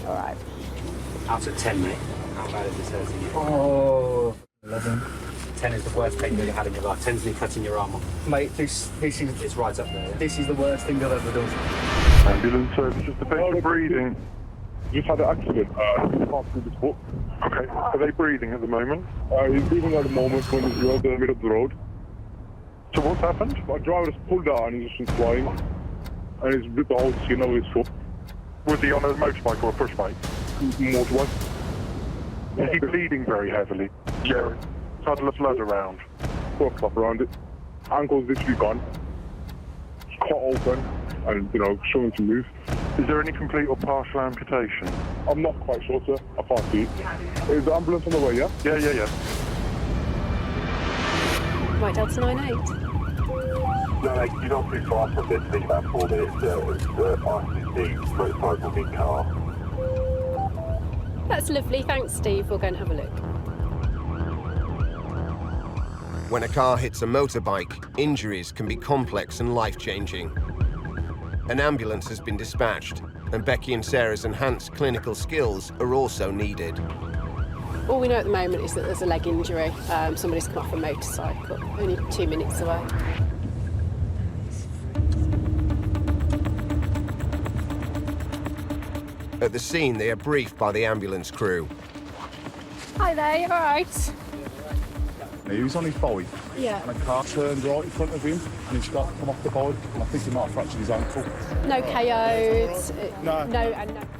All right. Out of 10, mate. How bad is this hurting you? Oh, 11. 10 is the worst pain you've ever had in your life. 10's me cutting your arm off. Mate, this is... It's right up there, yeah? This is the worst thing I've ever done. Ambulance service, just a patient breathing. Just had an accident. Can't through his foot. Okay, are they breathing at the moment? He's breathing at the moment when he's in the middle of the road. So what's happened? My driver just pulled out and he's just been flying. And he's ripped the whole skin over his foot. Was he on a motorbike or a push bike? Motorbike. Is he bleeding very heavily? Yeah. Puddle of blood around. Got a clot around it. Ankle's literally gone. It's cut open and, showing to move. Is there any complete or partial amputation? I'm not quite sure, sir. I can't see it. Is the ambulance on the way, yeah? Yeah. Right, Delta 98. No, you're not too far from this. I think about 4 minutes. It's RCC, motorcycle in car. That's lovely. Thanks, Steve. We'll go and have a look. When a car hits a motorbike, injuries can be complex and life-changing. An ambulance has been dispatched, and Becky and Sarah's enhanced clinical skills are also needed. All we know at the moment is that there's a leg injury. Somebody's come off a motorcycle, only 2 minutes away. At the scene, they are briefed by the ambulance crew. Hi there, you all right? He was on his bike. Yeah. And a car turned right in front of him and he's got to come off the bike. And I think he might have fractured his ankle. No KOs? No.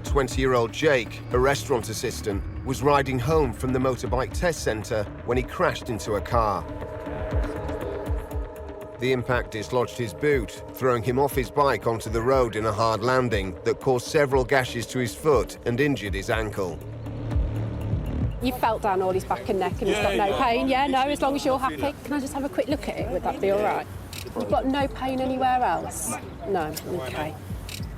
20-year-old Jake, a restaurant assistant, was riding home from the motorbike test centre when he crashed into a car. The impact dislodged his boot, throwing him off his bike onto the road in a hard landing that caused several gashes to his foot and injured his ankle. You felt down all his back and neck and he's got no pain? Yeah, no, as long as you're happy. Can I just have a quick look at it? Would that be all right? You've got no pain anywhere else? No, OK.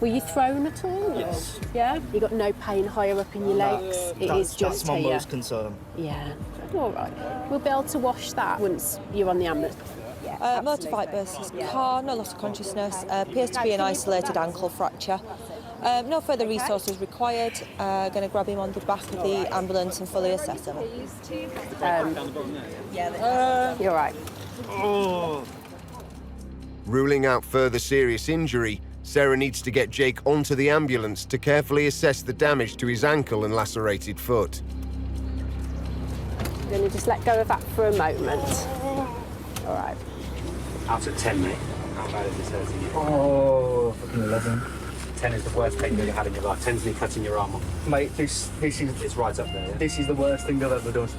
Were you thrown at all? Yes. Yeah? You got no pain higher up in your legs? It is just That's my here? most concern. Yeah. All right. We'll be able to wash that once you're on the ambulance. Motorbike versus car, no loss of consciousness, appears to be an isolated ankle fracture. No further resources required. Going to grab him on the back of the ambulance and fully assess him. You're right. Ruling out further serious injury, Sarah needs to get Jake onto the ambulance to carefully assess the damage to his ankle and lacerated foot. I'm going to just let go of that for a moment. All right. Out of 10, mate. How bad is this hurting you? Oh, fucking 11. 10 is the worst pain you've ever had in your life. 10's me cutting your arm off. Mate, this is... It's right up there, yeah? This is the worst thing I've ever done.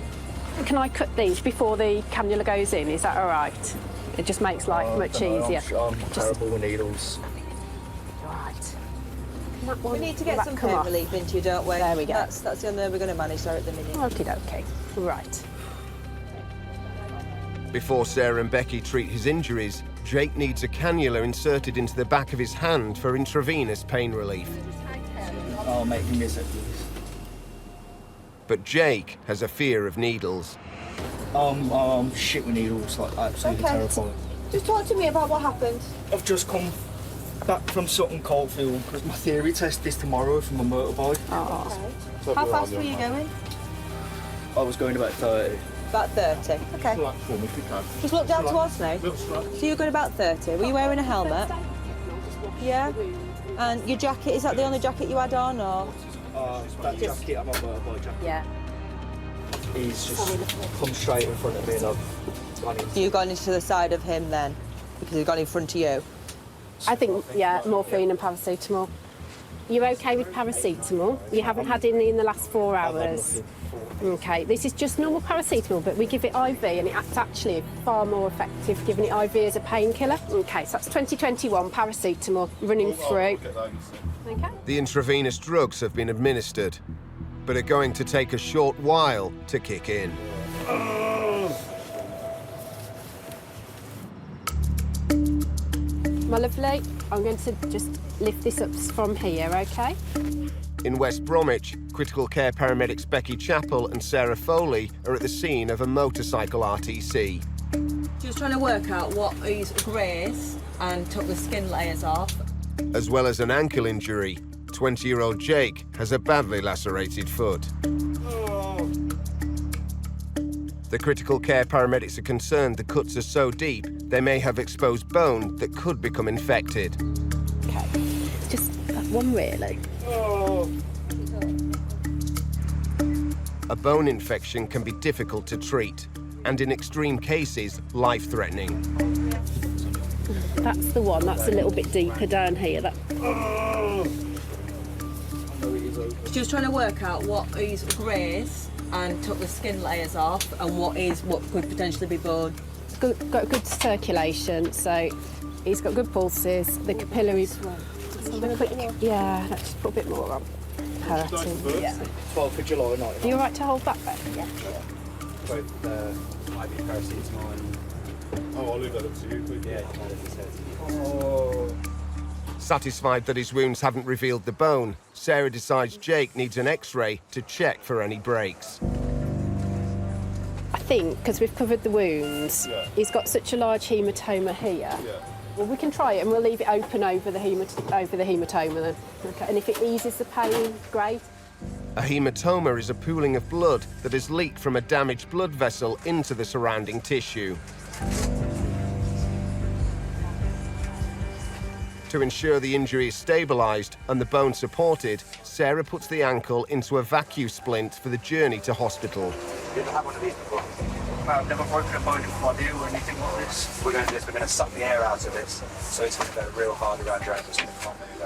Can I cut these before the cannula goes in? Is that all right? It just makes life much easier. I'm terrible with needles. All right. We need to get some pain relief into you, don't we? There we go. That's the only way we're going to manage there at the minute. Okie-dokie. Right. Before Sarah and Becky treat his injuries, Jake needs a cannula inserted into the back of his hand for intravenous pain relief. Oh, mate, you miss it, please. But Jake has a fear of needles. Shit with needles, like absolutely terrifying. Just talk to me about what happened. I've just come back from Sutton Coldfield because my theory test is tomorrow for my motorbike. Oh. Okay. How fast were you going? I was going about 30. About 30. Okay. Just look down towards me. So you're going about 30. Were you wearing a helmet? Yeah. And your jacket, is that the only jacket you had on, or? That jacket, I'm on motorbike jacket. Yeah. He's just come straight in front of me and I've gone in. So you've gone into the side of him then? Because he's gone in front of you? I think, yeah, morphine and paracetamol. You're OK with paracetamol? You haven't had any in the last 4 hours? OK, this is just normal paracetamol, but we give it IV, and it's actually far more effective giving it IV as a painkiller. OK, so that's 2021 paracetamol running through. OK. The intravenous drugs have been administered, but are going to take a short while to kick in. My lovely, I'm going to just lift this up from here, OK? In West Bromwich, critical care paramedics Becky Chappell and Sarah Foley are at the scene of a motorcycle RTC. Just trying to work out what he's grazed and took the skin layers off. As well as an ankle injury, 20-year-old Jake has a badly lacerated foot. The critical care paramedics are concerned the cuts are so deep they may have exposed bone that could become infected. Okay, it's just that one really. A bone infection can be difficult to treat and in extreme cases life-threatening. That's the one, that's a little bit deeper down here. She was trying to work out what is grazed and took the skin layers off and what could potentially be bone. Got good circulation, so he's got good pulses. The capillaries. Yeah, let's just put a bit more on. Hurting. Yeah. 12th of July night. Are you all right to hold back then? Yeah. Both IV paracetamol and... Oh, I'll leave that up to you. Please. Yeah, Satisfied that his wounds haven't revealed the bone, Sarah decides Jake needs an X-ray to check for any breaks. I think, because we've covered the wounds, he's got such a large haematoma here. Well, we can try it and we'll leave it open over the haematoma then. Okay. And if it eases the pain, great. A haematoma is a pooling of blood that has leaked from a damaged blood vessel into the surrounding tissue. To ensure the injury is stabilised and the bone supported, Sarah puts the ankle into a vacuum splint for the journey to hospital. You ever had one of these before? I've never broken a bone in my body or anything like this. We're going to do this, we're going to suck the air out of this, so it's going to go real hard around your ankles and it can't move,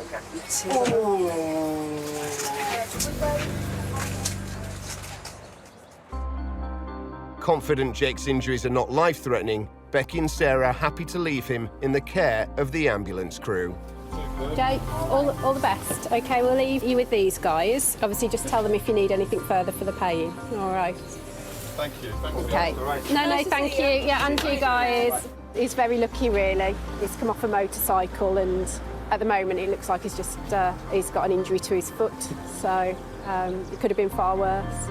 okay? Confident Jake's injuries are not life-threatening, Becky and Sarah are happy to leave him in the care of the ambulance crew. Jake, all the best. Okay, we'll leave you with these guys. Obviously, just tell them if you need anything further for the pain. All right. Thank you. Okay. No, thank you. Yeah, and you guys. He's very lucky, really. He's come off a motorcycle, and at the moment, it looks like he's got an injury to his foot. So it could have been far worse.